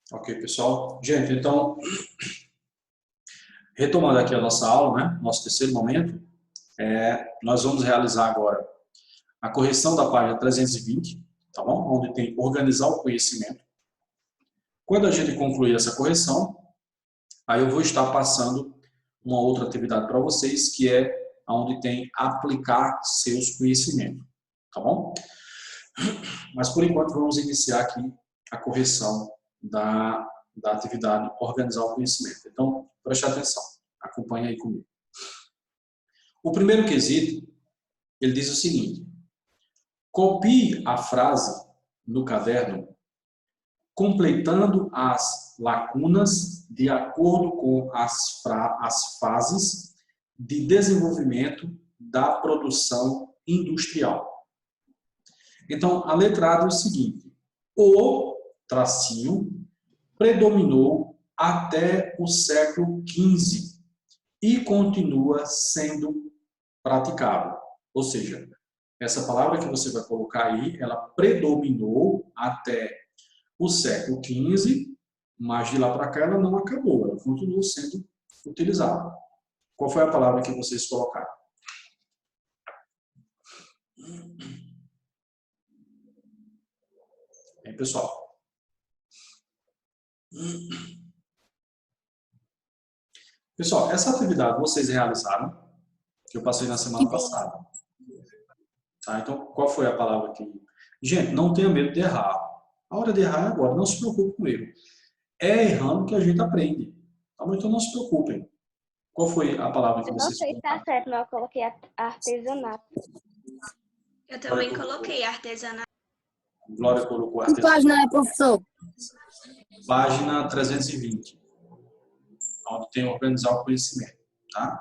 Ok, pessoal. Gente, então, retomando aqui a nossa aula, né? Nosso terceiro momento, nós vamos realizar agora a correção da página 320, tá bom? Onde tem organizar o conhecimento. Quando a gente concluir essa correção, aí eu vou estar passando uma outra atividade para vocês, que é onde tem aplicar seus conhecimentos, tá bom? Mas, por enquanto, vamos iniciar aqui a correção da atividade organizar o conhecimento. Então, preste atenção, acompanhe aí comigo. O primeiro quesito, ele diz o seguinte: copie a frase no caderno, completando as lacunas de acordo com as fases de desenvolvimento da produção industrial. Então, a letra A diz o seguinte: o tracinho predominou até o século XV e continua sendo praticável. Ou seja, essa palavra que você vai colocar aí, ela predominou até o século XV, mas de lá para cá ela não acabou, ela continuou sendo utilizada. Qual foi a palavra que vocês colocaram? Hein, pessoal? Pessoal, essa atividade vocês realizaram, que eu passei na semana passada. Tá? Então, qual foi a palavra que... Gente, não tenha medo de errar. A hora de errar é agora, não se preocupe com erro. É errando que a gente aprende. Tá bom? Então, não se preocupem. Qual foi a palavra que Eu não vocês sei se tá colocaram? certo, mas eu coloquei artesanato. Eu também coloquei artesanato. Glória colocou Que página é, professor? Página 320. Onde tem organizar o conhecimento. Tá?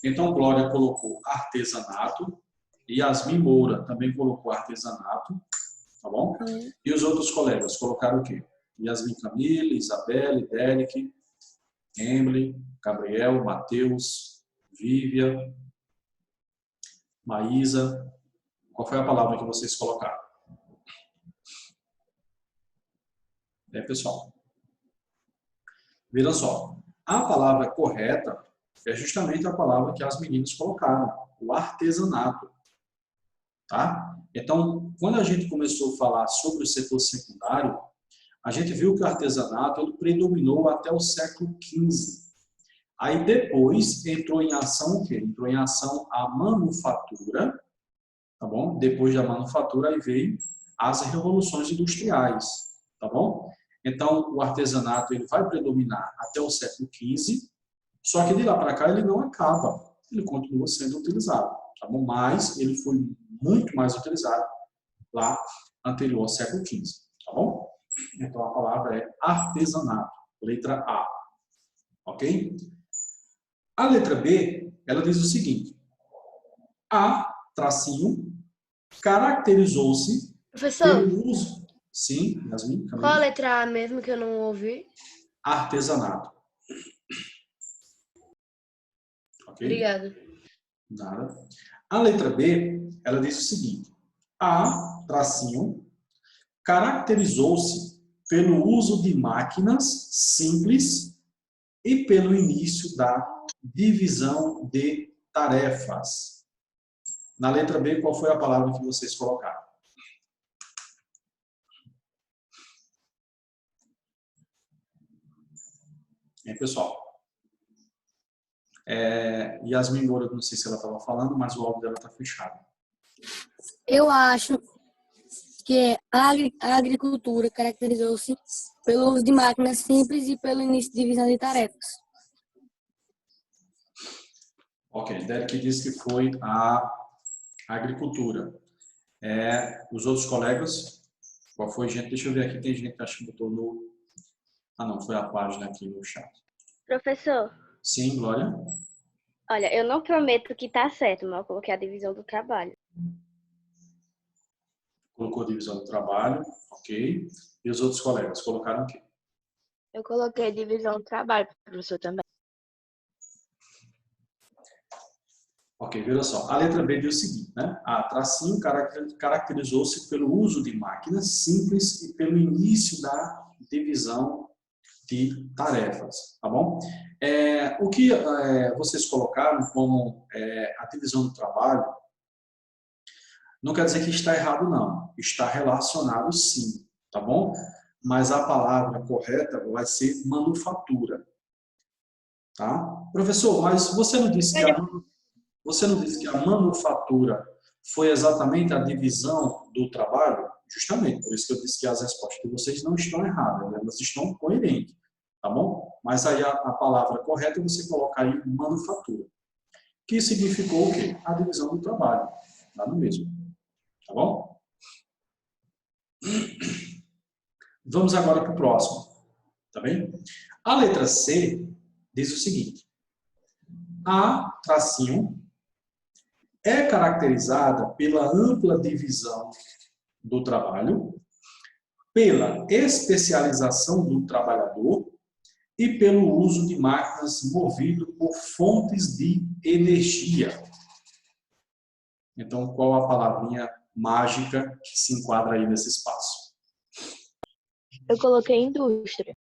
Então, Glória colocou artesanato. Yasmin Moura também colocou artesanato. Tá bom? E os outros colegas colocaram o quê? Yasmin Camille, Isabelle, Derek, Emily, Gabriel, Matheus, Vívia, Maísa. Qual foi a palavra que vocês colocaram? Pessoal? Veja só. A palavra correta é justamente a palavra que as meninas colocaram, o artesanato. Tá? Então, quando a gente começou a falar sobre o setor secundário, a gente viu que o artesanato ele predominou até o século XV. Aí depois entrou em ação o quê? Entrou em ação a manufatura, tá bom? Depois da manufatura aí veio as revoluções industriais, tá bom? Então o artesanato ele vai predominar até o século XV, só que de lá para cá ele não acaba, ele continua sendo utilizado, tá bom? Mas ele foi muito mais utilizado lá anterior ao século XV, tá bom? Então a palavra é artesanato, letra A, ok? A letra B, ela diz o seguinte: a tracinho caracterizou-se Professor, pelo uso... Sim, Yasmin? qual a letra A mesmo que eu não ouvi? Artesanato. Ok? Obrigada. Nada. A letra B, ela diz o seguinte: a tracinho caracterizou-se pelo uso de máquinas simples e pelo início da divisão de tarefas. Na letra B, qual foi a palavra que vocês colocaram? Pessoal? Yasmin Moura, não sei se ela estava falando, mas o áudio dela está fechado. Eu acho que a agricultura caracterizou-se pelo uso de máquinas simples e pelo início de divisão de tarefas. Ok, Derek disse que foi a agricultura. Os outros colegas, qual foi, gente? Deixa eu ver aqui, tem gente que acho que botou no... Ah, não, foi a página aqui no chat. Professor, Sim, Glória? olha, eu não prometo que tá certo, mas eu coloquei a divisão do trabalho. Colocou divisão do trabalho, ok. E os outros colegas colocaram o quê? Eu coloquei divisão do trabalho, professor, também. Ok, veja só. A letra B diz o seguinte, né? A tracinho caracterizou-se pelo uso de máquinas simples e pelo início da divisão de tarefas, tá bom? O que vocês colocaram como a divisão do trabalho, não quer dizer que está errado, não. Está relacionado, sim, tá bom? Mas a palavra correta vai ser manufatura, tá? Professor, mas você não disse que a manufatura foi exatamente a divisão do trabalho? Justamente, por isso que eu disse que as respostas de vocês não estão erradas, elas estão coerentes, tá bom? Mas aí a palavra correta você coloca aí manufatura, que significou o quê? A divisão do trabalho, tá no mesmo, tá bom? Vamos agora para o próximo, tá bem? A letra C diz o seguinte: a tracinho é caracterizada pela ampla divisão do trabalho, pela especialização do trabalhador e pelo uso de máquinas movido por fontes de energia. Então, qual a palavrinha mágica que se enquadra aí nesse espaço? Eu coloquei indústria.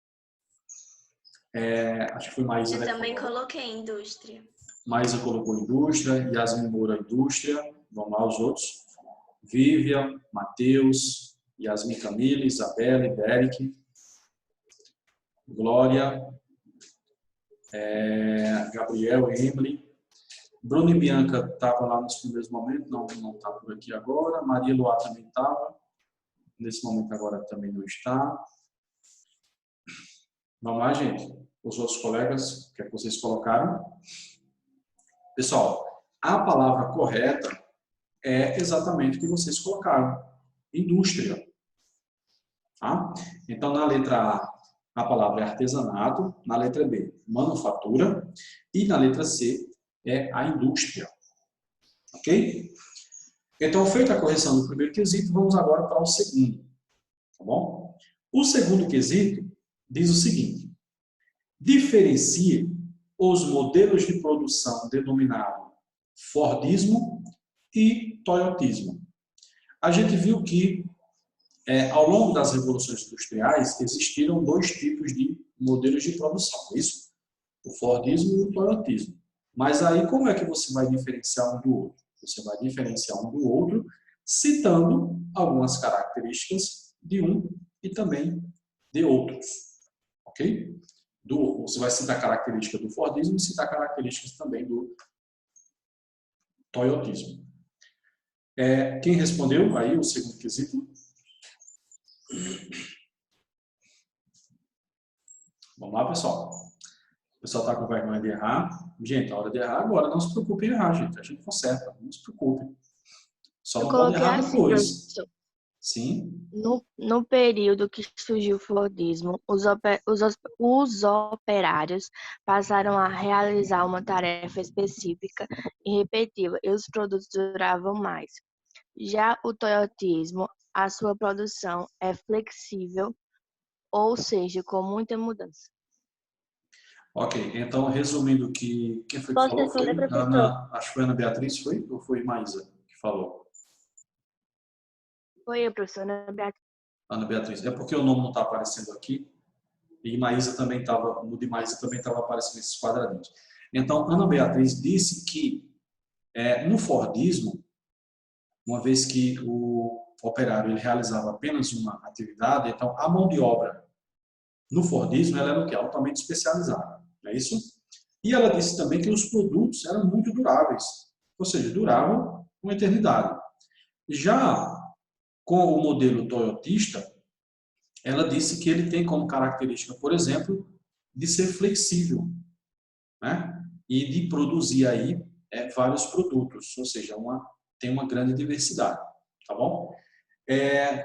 Acho que foi Maísa, Eu né? também coloquei indústria. Maísa colocou indústria, Yasmin Moura indústria, vamos lá os outros. Vivian, Matheus, Yasmin Camille, Isabelle, Derek, Glória, Gabriel, Emily. Bruno e Bianca estavam lá nos primeiros momentos, não está por aqui agora. Maria Luá também estava, nesse momento agora também não está. Vamos lá, gente. Os outros colegas, o que é que vocês colocaram? Pessoal, a palavra correta é exatamente o que vocês colocaram. Indústria. Tá? Então, na letra A palavra é artesanato. Na letra B, manufatura. E na letra C, é a indústria. Ok? Então, feita a correção do primeiro quesito, vamos agora para o segundo. Tá bom? O segundo quesito diz o seguinte: diferencie os modelos de produção denominado Fordismo e Toyotismo. A gente viu que, ao longo das revoluções industriais, existiram dois tipos de modelos de produção, isso? O Fordismo e o Toyotismo. Mas aí, como é que você vai diferenciar um do outro? Você vai diferenciar um do outro citando algumas características de um e também de outros. Ok? Você vai citar características do Fordismo e citar características também do Toyotismo. Quem respondeu aí o segundo quesito? Vamos lá, pessoal. O pessoal está com vergonha de errar. Gente, a hora de errar agora. Não se preocupe em errar, gente. A gente conserta. Não se preocupe. Só não pode errar depois. Sim. No período que surgiu o Fordismo, os operários passaram a realizar uma tarefa específica e repetitiva, e os produtos duravam mais. Já o Toyotismo, a sua produção é flexível, ou seja, com muita mudança. Ok, então resumindo quem foi que Posso falou? responder, Foi professor? acho que foi Ana Beatriz, foi? Ou foi Maísa que falou? Foi a professora Beatriz. Ana Beatriz. É porque o nome não está aparecendo aqui. E Maísa também estava, no de Maísa também estava aparecendo esses quadradinhos. Então, Ana Beatriz disse que no Fordismo, uma vez que o operário ele realizava apenas uma atividade, então a mão de obra no Fordismo ela era o quê? Altamente especializada, não é isso? E ela disse também que os produtos eram muito duráveis, ou seja, duravam uma eternidade. Já com o modelo toyotista, ela disse que ele tem como característica, por exemplo, de ser flexível, né? E de produzir aí vários produtos, ou seja, tem uma grande diversidade, tá bom?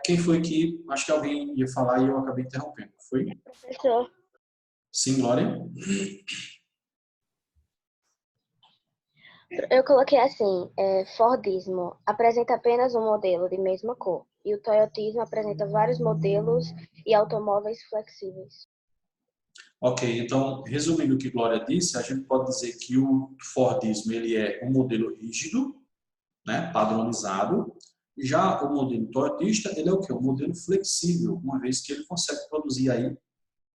Quem foi que, acho que alguém ia falar e eu acabei interrompendo, foi? Professor, Sim, Glória? eu coloquei assim, Fordismo apresenta apenas um modelo de mesma cor e o Toyotismo apresenta vários modelos e automóveis flexíveis. Ok, então, resumindo o que Glória disse, a gente pode dizer que o Fordismo ele é um modelo rígido, né, padronizado. Já o modelo toyotista, ele é o quê? Um modelo flexível, uma vez que ele consegue produzir aí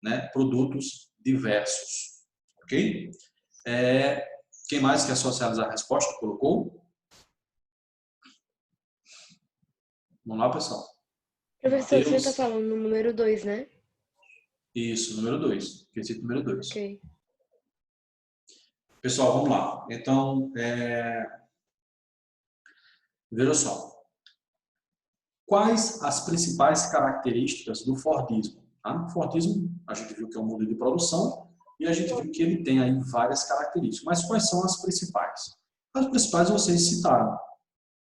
né, produtos diversos. Ok? Quem mais quer socializar a resposta? Colocou? Vamos lá, pessoal. Professor, você Mateus. está falando no número 2, né? Isso, número 2. Quesito número 2. Ok. Pessoal, vamos lá. Então, veja só. Quais as principais características do Fordismo? Tá? O Fordismo, a gente viu que é um modelo de produção e a gente viu que ele tem aí várias características. Mas quais são as principais? As principais vocês citaram.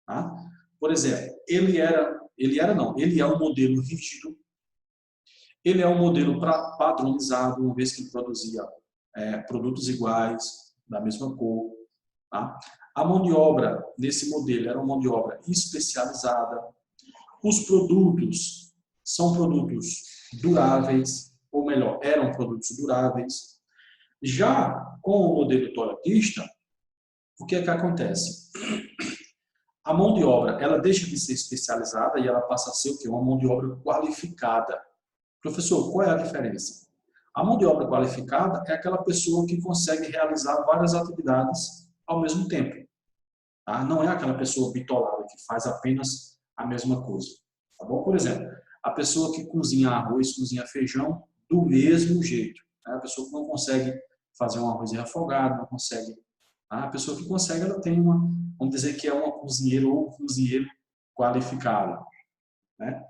Tá? Por exemplo, ele é um modelo rígido. Ele é um modelo padronizado, uma vez que ele produzia produtos iguais, da mesma cor. Tá? A mão de obra nesse modelo era uma mão de obra especializada. Os produtos são produtos duráveis, ou melhor, eram produtos duráveis. Já com o modelo toyotista, o que é que acontece? A mão de obra, ela deixa de ser especializada e ela passa a ser o quê? Uma mão de obra qualificada. Professor, qual é a diferença? A mão de obra qualificada é aquela pessoa que consegue realizar várias atividades ao mesmo tempo. Tá? Não é aquela pessoa bitolada que faz apenas a mesma coisa. Tá bom? Por exemplo, a pessoa que cozinha arroz, cozinha feijão do mesmo jeito. Tá? A pessoa que não consegue fazer um arroz refogado, não consegue. Tá? A pessoa que consegue, ela tem vamos dizer que é uma cozinheira ou um cozinheiro qualificado. Né?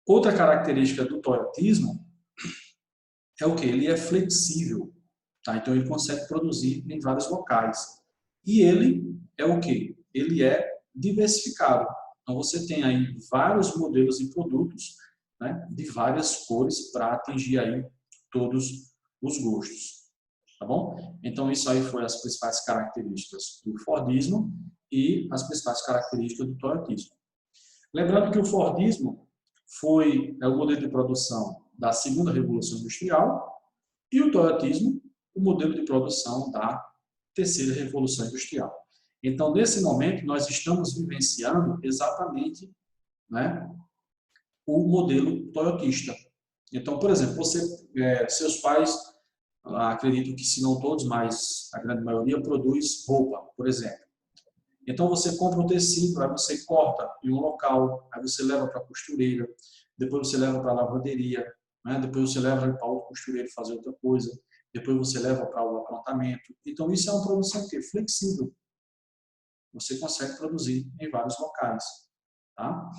Outra característica do toyotismo é o que? Ele é flexível. Tá? Então, ele consegue produzir em vários locais. E ele é o que? Ele é diversificado. Então, você tem aí vários modelos e produtos, né, de várias cores para atingir aí todos os gostos. Tá bom? Então, isso aí foi as principais características do Fordismo e as principais características do toyotismo. Lembrando que o Fordismo é o modelo de produção da segunda revolução industrial e o toyotismo, o modelo de produção da terceira revolução industrial. Então, nesse momento, nós estamos vivenciando exatamente, né, o modelo toyotista. Então, por exemplo, seus pais, acredito que se não todos, mas a grande maioria, produz roupa, por exemplo. Então, você compra o tecido, aí você corta em um local, aí você leva para a costureira, depois você leva para a lavanderia, né? Depois você leva para outro costureiro fazer outra coisa, depois você leva para o aprontamento. Então, isso é uma produção flexível. Você consegue produzir em vários locais. Tá?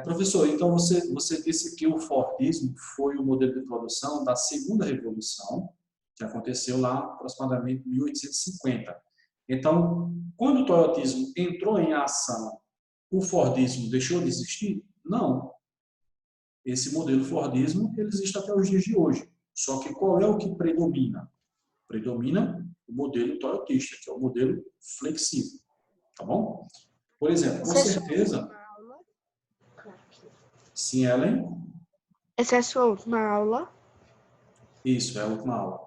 Professor, então você disse que o Fordismo foi o modelo de produção da segunda revolução, que aconteceu lá aproximadamente em 1850. Então, quando o toyotismo entrou em ação, o Fordismo deixou de existir? Não. Esse modelo Fordismo ele existe até os dias de hoje. Só que qual é o que predomina? Predomina o modelo toyotista, que é o modelo flexível. Tá bom? Por exemplo, com certeza... Sim, Ellen? Essa é a sua última aula? Isso, é a última aula.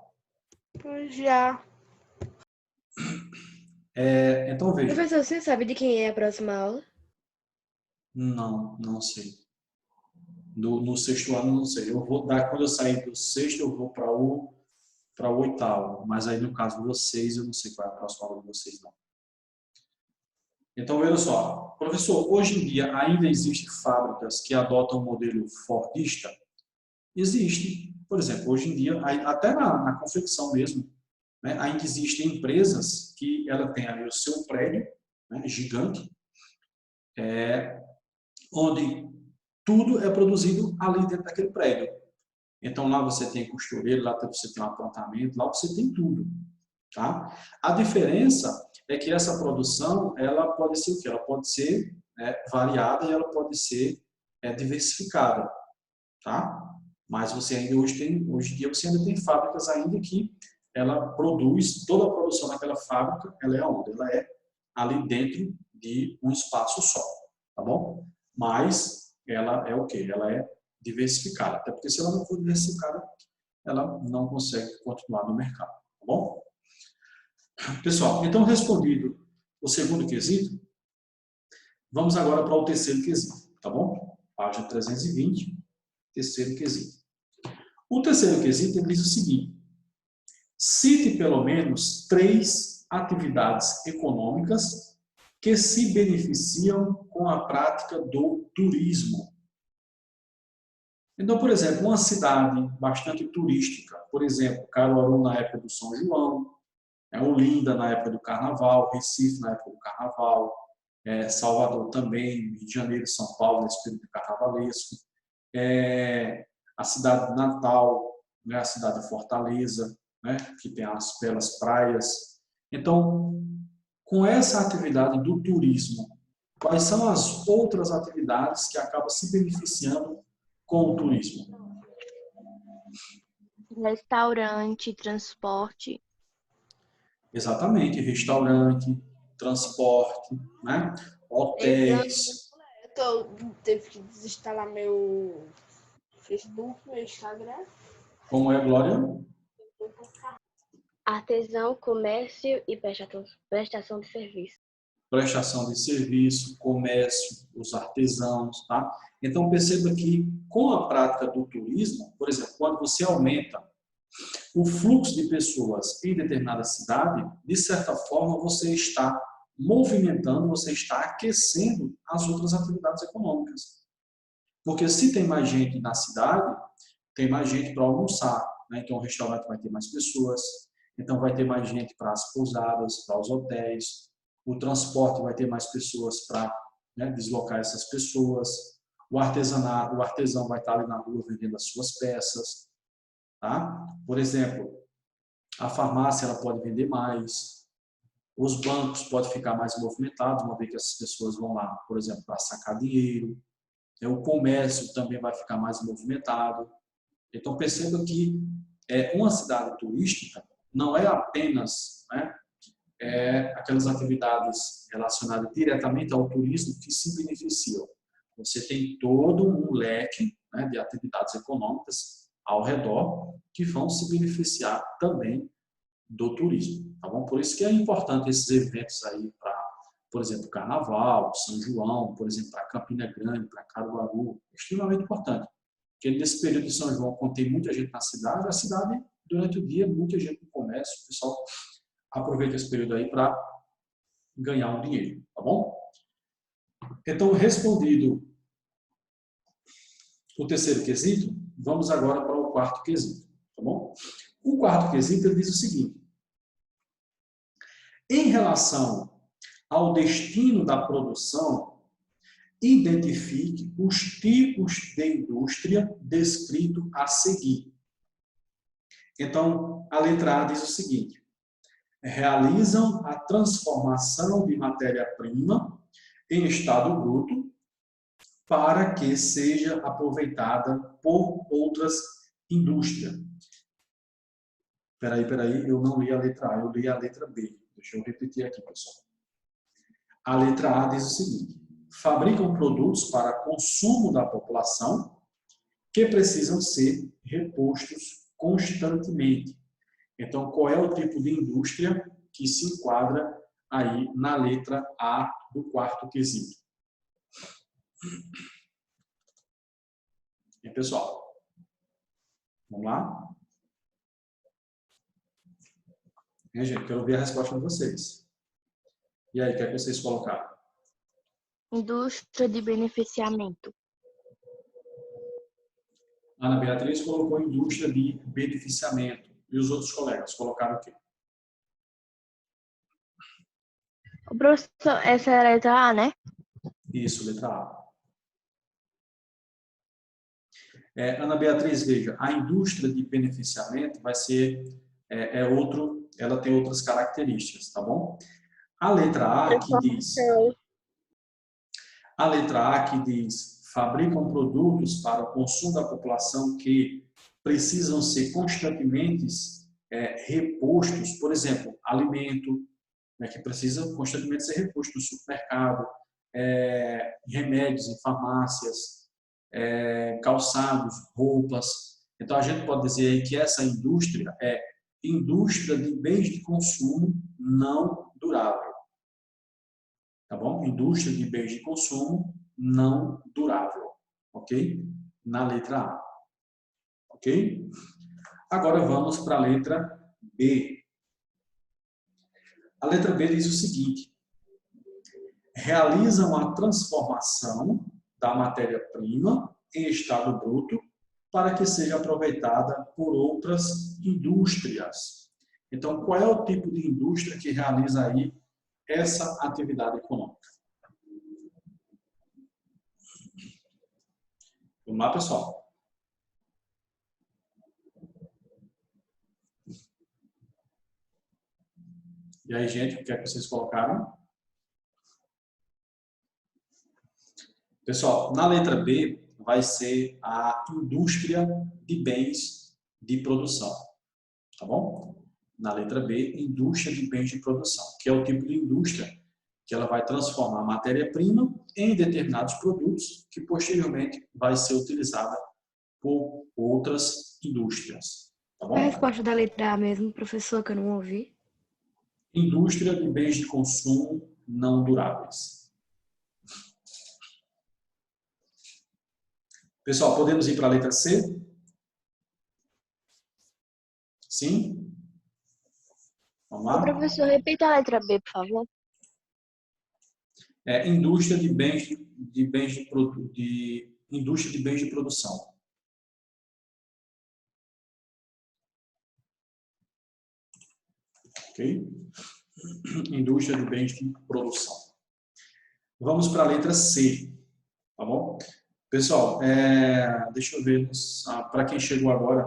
Já. Então, veja. Professor, você sabe de quem é a próxima aula? Não sei. No sexto ano, não sei. Quando eu sair do sexto, eu vou para o oitavo. Mas aí, no caso de vocês, eu não sei qual é a próxima aula de vocês, não. Então, veja só. Professor, hoje em dia ainda existem fábricas que adotam o modelo Fordista? Existe. Por exemplo, hoje em dia, até na confecção mesmo, né, ainda existem empresas que ela tem ali o seu prédio, né, gigante, onde tudo é produzido ali dentro daquele prédio. Então, lá você tem costureiro, lá você tem um aprontamento, lá você tem tudo. Tá? A diferença é que essa produção, ela pode ser o quê? Ela pode ser variada e ela pode ser diversificada. Tá? Mas você ainda hoje em dia você ainda tem fábricas ainda que ela produz, toda a produção daquela fábrica, ela é onde? Ela é ali dentro de um espaço só. Tá bom? Mas ela é o quê? Ela é diversificada. Até porque se ela não for diversificada, ela não consegue continuar no mercado. Tá bom? Pessoal, então respondido o segundo quesito, vamos agora para o terceiro quesito. Tá bom? Página 320, terceiro quesito. O terceiro quesito ele diz o seguinte: cite pelo menos 3 atividades econômicas que se beneficiam com a prática do turismo. Então, por exemplo, uma cidade bastante turística, por exemplo, Caruaru na época do São João, Olinda na época do Carnaval, Recife na época do Carnaval, Salvador também, Rio de Janeiro, São Paulo nesse período carnavalesco, a cidade de Natal, né, a cidade de Fortaleza, né, que tem as belas praias. Então, com essa atividade do turismo, quais são as outras atividades que acabam se beneficiando com o turismo? Restaurante, transporte. Exatamente, restaurante, transporte, né? Hotéis. Teve que desinstalar meu Facebook, meu Instagram. Como é, Glória? Artesão, comércio e prestação de serviço. Prestação de serviço, comércio, os artesãos, tá? Então, perceba que com a prática do turismo, por exemplo, quando você aumenta o fluxo de pessoas em determinada cidade, de certa forma você está movimentando, você está aquecendo as outras atividades econômicas. Porque se tem mais gente na cidade, tem mais gente para almoçar, né? Então o restaurante vai ter mais pessoas, então vai ter mais gente para as pousadas, para os hotéis, o transporte vai ter mais pessoas para, né, deslocar essas pessoas, o artesanato, o artesão vai estar ali na rua vendendo as suas peças, tá? Por exemplo, a farmácia ela pode vender mais, os bancos podem ficar mais movimentados, uma vez que essas pessoas vão lá, por exemplo, para sacar dinheiro, o comércio também vai ficar mais movimentado. Então, perceba que uma cidade turística não é apenas, né, aquelas atividades relacionadas diretamente ao turismo que se beneficiam. Você tem todo um leque, né, de atividades econômicas ao redor que vão se beneficiar também do turismo, tá bom? Por isso que é importante esses eventos aí para, por exemplo, Carnaval, São João, por exemplo, para Campina Grande, para Caruaru, é extremamente importante. Porque nesse período de São João, quando tem muita gente na cidade, a cidade, durante o dia, muita gente no comércio, o pessoal aproveita esse período aí para ganhar um dinheiro, tá bom? Então, respondido o terceiro quesito, vamos agora para o quarto quesito, tá bom? O quarto quesito ele diz o seguinte: em relação ao destino da produção, identifique os tipos de indústria descrito a seguir. Então, a letra A diz o seguinte: realizam a transformação de matéria-prima em estado bruto para que seja aproveitada por outras indústrias. Peraí, eu não li a letra A, eu li a letra B. Deixa eu repetir aqui, pessoal. A letra A diz o seguinte: fabricam produtos para consumo da população que precisam ser repostos constantemente. Então, qual é o tipo de indústria que se enquadra aí na letra A do quarto quesito? E pessoal, vamos lá? Gente, quero ouvir a resposta de vocês. E aí, o que é que vocês colocaram? Indústria de beneficiamento. Ana Beatriz colocou indústria de beneficiamento. E os outros colegas colocaram o quê? O professor, essa é a letra A, né? Isso, letra A. Ana Beatriz, veja, a indústria de beneficiamento vai ser ela tem outras características, tá bom? A letra A que diz fabricam produtos para o consumo da população que precisam ser constantemente repostos, por exemplo, alimento, né, que precisa constantemente ser reposto no supermercado, remédios em farmácias, calçados, roupas. Então, a gente pode dizer aí que essa indústria é indústria de bens de consumo não durável. Tá bom? Indústria de bens de consumo não durável. Ok? Na letra A. Ok? Agora vamos para a letra B. A letra B diz o seguinte: realizam a transformação da matéria-prima em estado bruto para que seja aproveitada por outras indústrias. Então, qual é o tipo de indústria que realiza aí essa atividade econômica? Vamos lá, pessoal. E aí, gente, o que é que vocês colocaram? Pessoal, na letra B vai ser a indústria de bens de produção, tá bom? Na letra B, indústria de bens de produção, que é o tipo de indústria que ela vai transformar a matéria-prima em determinados produtos que posteriormente vai ser utilizada por outras indústrias, tá A bom? resposta da letra A mesmo, professor, que eu não ouvi. Indústria de bens de consumo não duráveis. Pessoal, podemos ir para a letra C? Sim? Vamos Ô, lá? professor, repita a letra B, por favor. Indústria de bens indústria de bens de produção. Ok? Indústria de bens de produção. Vamos para a letra C, tá bom? Pessoal, deixa eu ver, para quem chegou agora,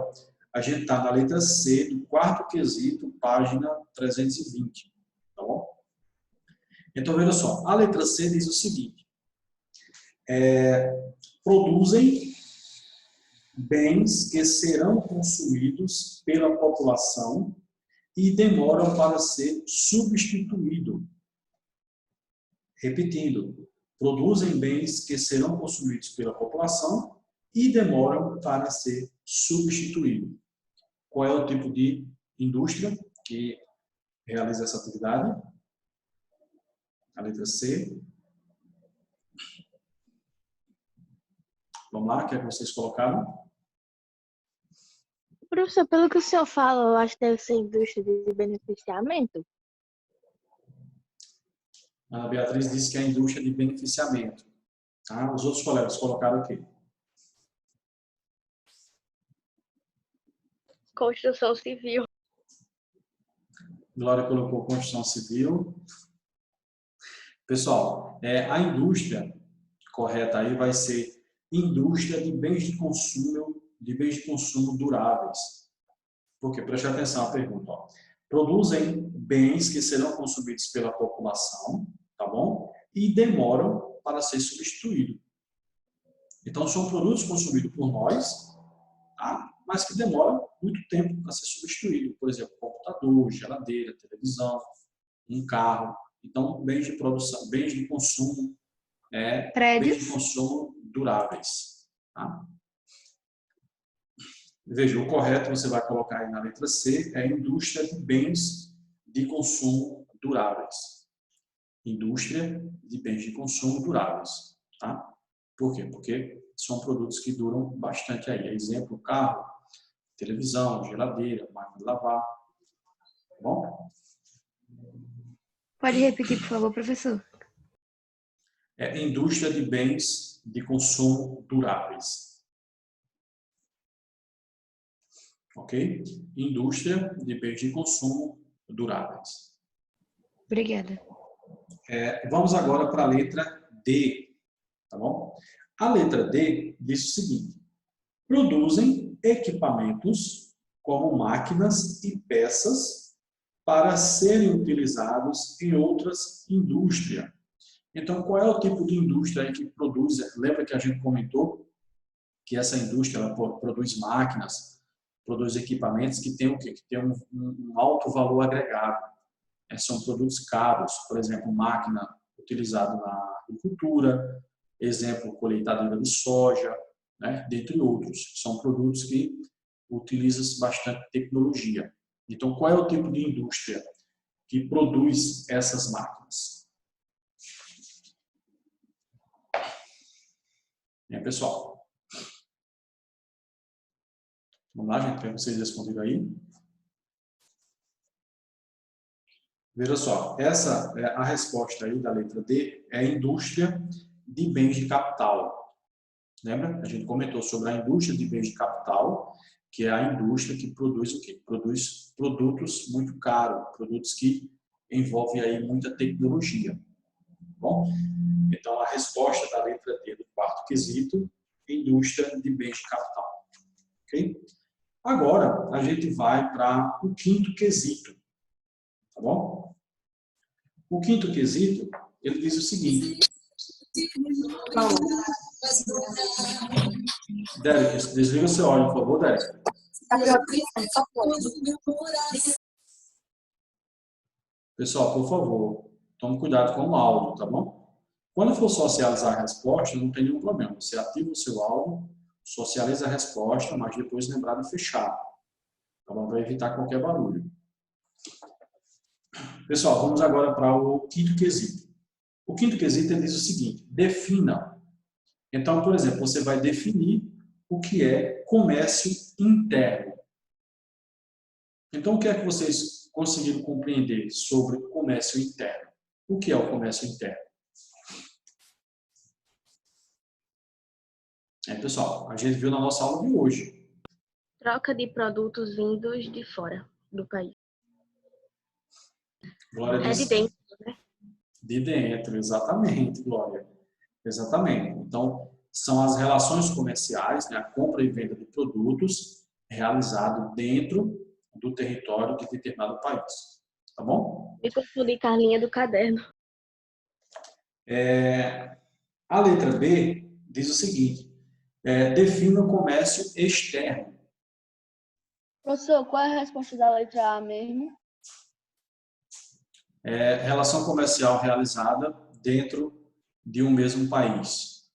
a gente está na letra C do quarto quesito, página 320, tá bom? Então, veja só, a letra C diz o seguinte: produzem bens que serão consumidos pela população e demoram para ser substituído. Repetindo, produzem bens que serão consumidos pela população e demoram para ser substituído. Qual é o tipo de indústria que realiza essa atividade? A letra C. Vamos lá, o que é que vocês colocaram? Professor, pelo que o senhor fala, eu acho que deve ser indústria de beneficiamento. A Ana Beatriz disse que é a indústria de beneficiamento. Tá? Os outros colegas colocaram o quê? Construção civil. Glória colocou construção civil. Pessoal, a indústria correta aí vai ser indústria de bens de consumo duráveis. Por quê? Preste atenção à pergunta. Ó. Produzem bens que serão consumidos pela população, tá bom? E demoram para ser substituídos. Então, são produtos consumidos por nós, tá? Mas que demoram muito tempo para ser substituído. Por exemplo, computador, geladeira, televisão, um carro. Então, bens de produção, bens de consumo, Prédios. bens de consumo duráveis. Tá? Veja, o correto você vai colocar aí na letra C é indústria de bens de consumo duráveis. Indústria de bens de consumo duráveis. Tá? Por quê? Porque são produtos que duram bastante aí. Exemplo, carro, televisão, geladeira, máquina de lavar. Tá bom? Pode repetir, por favor, professor? Indústria de bens de consumo duráveis. Ok? Indústria de bens de consumo duráveis. Obrigada. Vamos agora para a letra D. Tá bom? A letra D diz o seguinte: produzem equipamentos como máquinas e peças para serem utilizados em outras indústrias. Então, qual é o tipo de indústria aí que produz? Lembra que a gente comentou que essa indústria ela produz máquinas, produz equipamentos que tem o quê? Que tem um alto valor agregado. São produtos caros, por exemplo, máquina utilizada na agricultura, exemplo, colheitadeira de soja, né? Dentre outros. São produtos que utilizam bastante tecnologia. Então, qual é o tipo de indústria que produz essas máquinas? Pessoal? Vamos lá, gente, o que vocês responderam aí? Veja só, essa é a resposta aí da letra D, é a indústria de bens de capital. Lembra? A gente comentou sobre a indústria de bens de capital, que é a indústria que produz o quê? Produz produtos muito caros, produtos que envolvem aí muita tecnologia. Bom? Então, a resposta da letra D do quarto quesito, indústria de bens de capital. Ok? Agora, a gente vai para o quinto quesito. Tá bom? O quinto quesito, ele diz o seguinte. Derek, desliga seu áudio, por favor, Derek. Pessoal, por favor, tome cuidado com o áudio, tá bom? Quando for socializar a resposta, não tem nenhum problema. Você ativa o seu áudio, socializa a resposta, mas depois lembrar de fechar, tá bom? Para evitar qualquer barulho. Pessoal, vamos agora para o quinto quesito. O quinto quesito ele diz o seguinte: defina. Então, por exemplo, você vai definir o que é comércio interno. Então, o que é que vocês conseguiram compreender sobre comércio interno? O que é o comércio interno? Pessoal, a gente viu na nossa aula de hoje. Troca de produtos vindos de fora do país. Glória É de dentro, né? De dentro, exatamente, Glória. Exatamente. Então, são as relações comerciais, né, a compra e venda de produtos realizado dentro do território de determinado país. Tá bom? Me confundi com a linha do caderno. A letra B diz o seguinte: defina o comércio externo. Professor, qual é a resposta da letra A mesmo? Relação comercial realizada dentro de um mesmo país.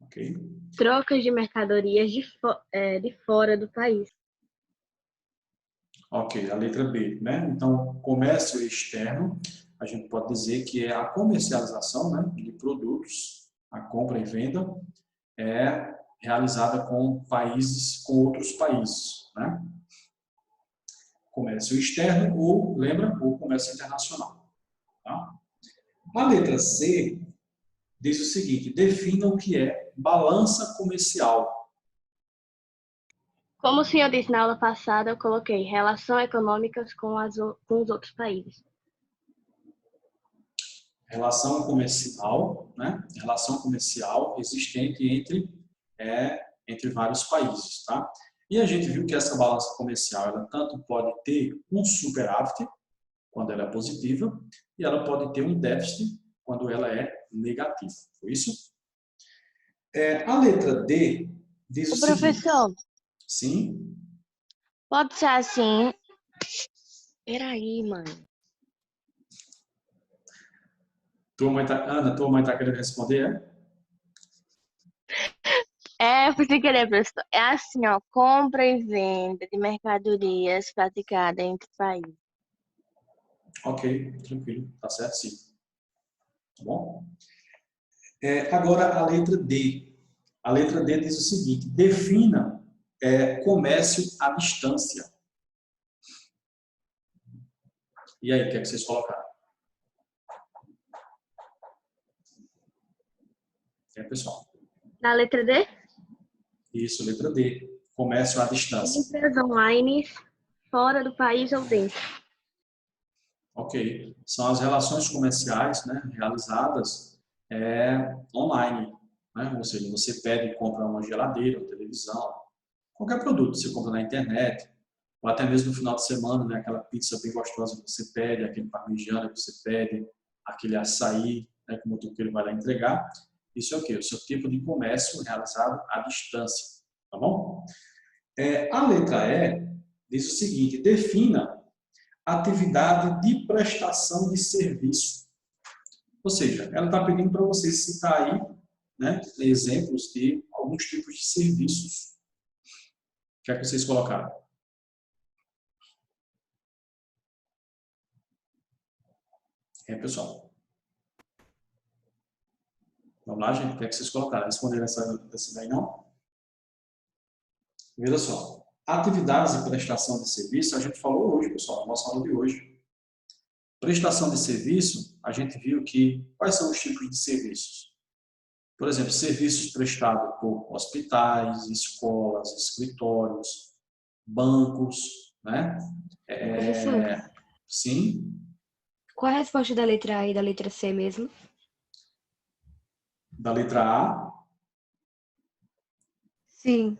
Ok? Trocas de mercadorias de fora do país. Ok, a letra B, né? Então, comércio externo, a gente pode dizer que é a comercialização, né, de produtos, a compra e venda, é realizada com países, com outros países, né? Comércio externo ou, lembra, ou comércio internacional. Tá? A letra C diz o seguinte: defina o que é balança comercial. Como o senhor disse na aula passada, eu coloquei relações econômicas com os outros países. Relação comercial, né? Relação comercial existente entre vários países, tá? E a gente viu que essa balança comercial, ela tanto pode ter um superávit, quando ela é positiva, e ela pode ter um déficit, quando ela é negativa. Foi isso? A letra D diz o seguinte. Professor, Sim? pode ser assim. Peraí, mãe. Ana, tua mãe está querendo responder, Fui sem querer, professor. É assim, ó, compra e venda de mercadorias praticada entre países. Ok, tranquilo, tá certo sim. Tá bom? Agora a letra D. A letra D diz o seguinte: defina comércio à distância. E aí, o que é que vocês colocaram? Pessoal? Na letra D? Isso, letra D. Comércio à distância. Compras online fora do país ou dentro. Ok. São as relações comerciais, né, realizadas online. Né? Ou seja, você pede e compra uma geladeira, uma televisão, qualquer produto você compra na internet, ou até mesmo no final de semana, né, aquela pizza bem gostosa que você pede, aquele parmegiana que você pede, aquele açaí, né, que o motoqueiro vai lá entregar. Isso é o quê? O seu tipo de comércio realizado à distância. Tá bom? A letra E diz o seguinte: defina atividade de prestação de serviço. Ou seja, ela está pedindo para você citar aí, né, exemplos de alguns tipos de serviços. O que é que vocês colocaram? Pessoal. Vamos lá, gente. O que é que vocês colocaram? Responderam essa daí, não? Veja só, atividades de prestação de serviço, a gente falou hoje, pessoal, na nossa aula de hoje. Prestação de serviço, a gente viu que, quais são os tipos de serviços? Por exemplo, serviços prestados por hospitais, escolas, escritórios, bancos, né? Professor, Sim, qual a resposta da letra A e da letra C mesmo? da letra A. Sim.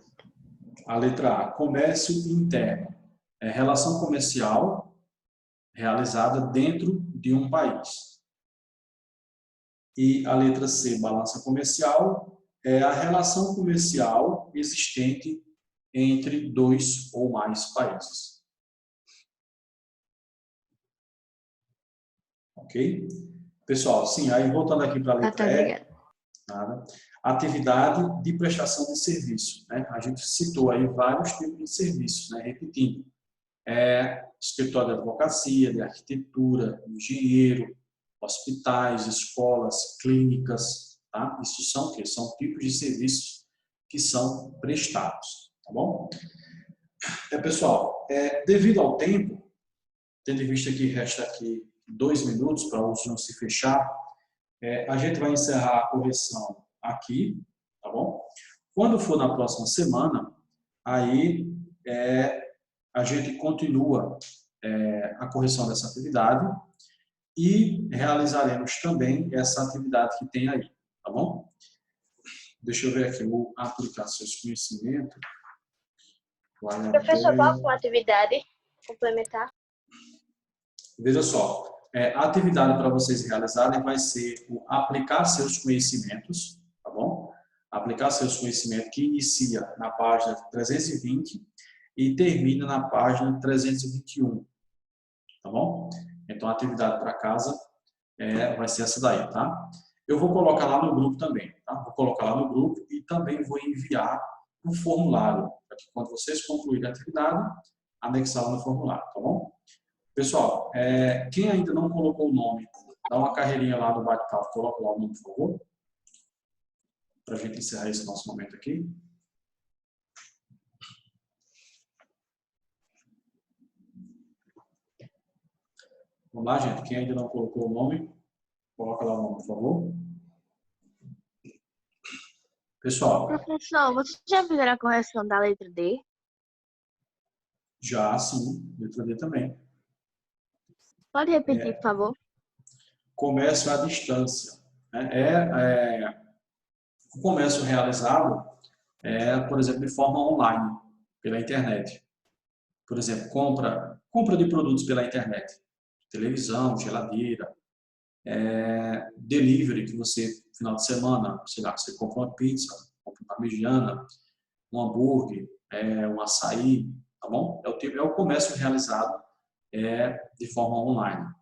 A letra A, comércio interno. É relação comercial realizada dentro de um país. E a letra C, balança comercial, é a relação comercial existente entre 2 ou mais países. Ok? Pessoal, sim, aí voltando aqui para a letra E, Obrigada. nada. Atividade de prestação de serviço, né? A gente citou aí vários tipos de serviços, né? Repetindo, escritório de advocacia, de arquitetura, engenheiro, hospitais, escolas, clínicas, tá? Isso são o quê? São tipos de serviços que são prestados, tá bom? Pessoal, devido ao tempo, tendo em vista que resta aqui 2 minutos para o Zoom se fechar, a gente vai encerrar a correção aqui, tá bom? Quando for na próxima semana, aí a gente continua a correção dessa atividade e realizaremos também essa atividade que tem aí, tá bom? Deixa eu ver aqui, vou aplicar seus conhecimentos. Professor, qual foi a atividade complementar? Veja só, a atividade para vocês realizarem vai ser o aplicar seus conhecimentos, tá bom? Aplicar seus conhecimentos que inicia na página 320 e termina na página 321, tá bom? Então, a atividade para casa vai ser essa daí, tá? Eu vou colocar lá no grupo também, tá? Vou colocar lá no grupo e também vou enviar um formulário, para que quando vocês concluírem a atividade, anexar lá no formulário, tá bom? Pessoal, quem ainda não colocou o nome, dá uma carreirinha lá no bate-papo, coloca lá o nome, por favor, para a gente encerrar esse nosso momento aqui. Vamos lá, gente. Quem ainda não colocou o nome, coloca lá o nome, por favor. Pessoal, Professor, vocês já fizeram a correção da letra D? já sim, letra D também. Pode repetir, por favor? Comércio à distância, né? O comércio realizado por exemplo, de forma online, pela internet. Por exemplo, compra de produtos pela internet. Televisão, geladeira, delivery, que você, no final de semana, sei lá, você compra uma pizza, compra uma parmegiana, um hambúrguer, um açaí, tá bom? É o comércio realizado de forma online.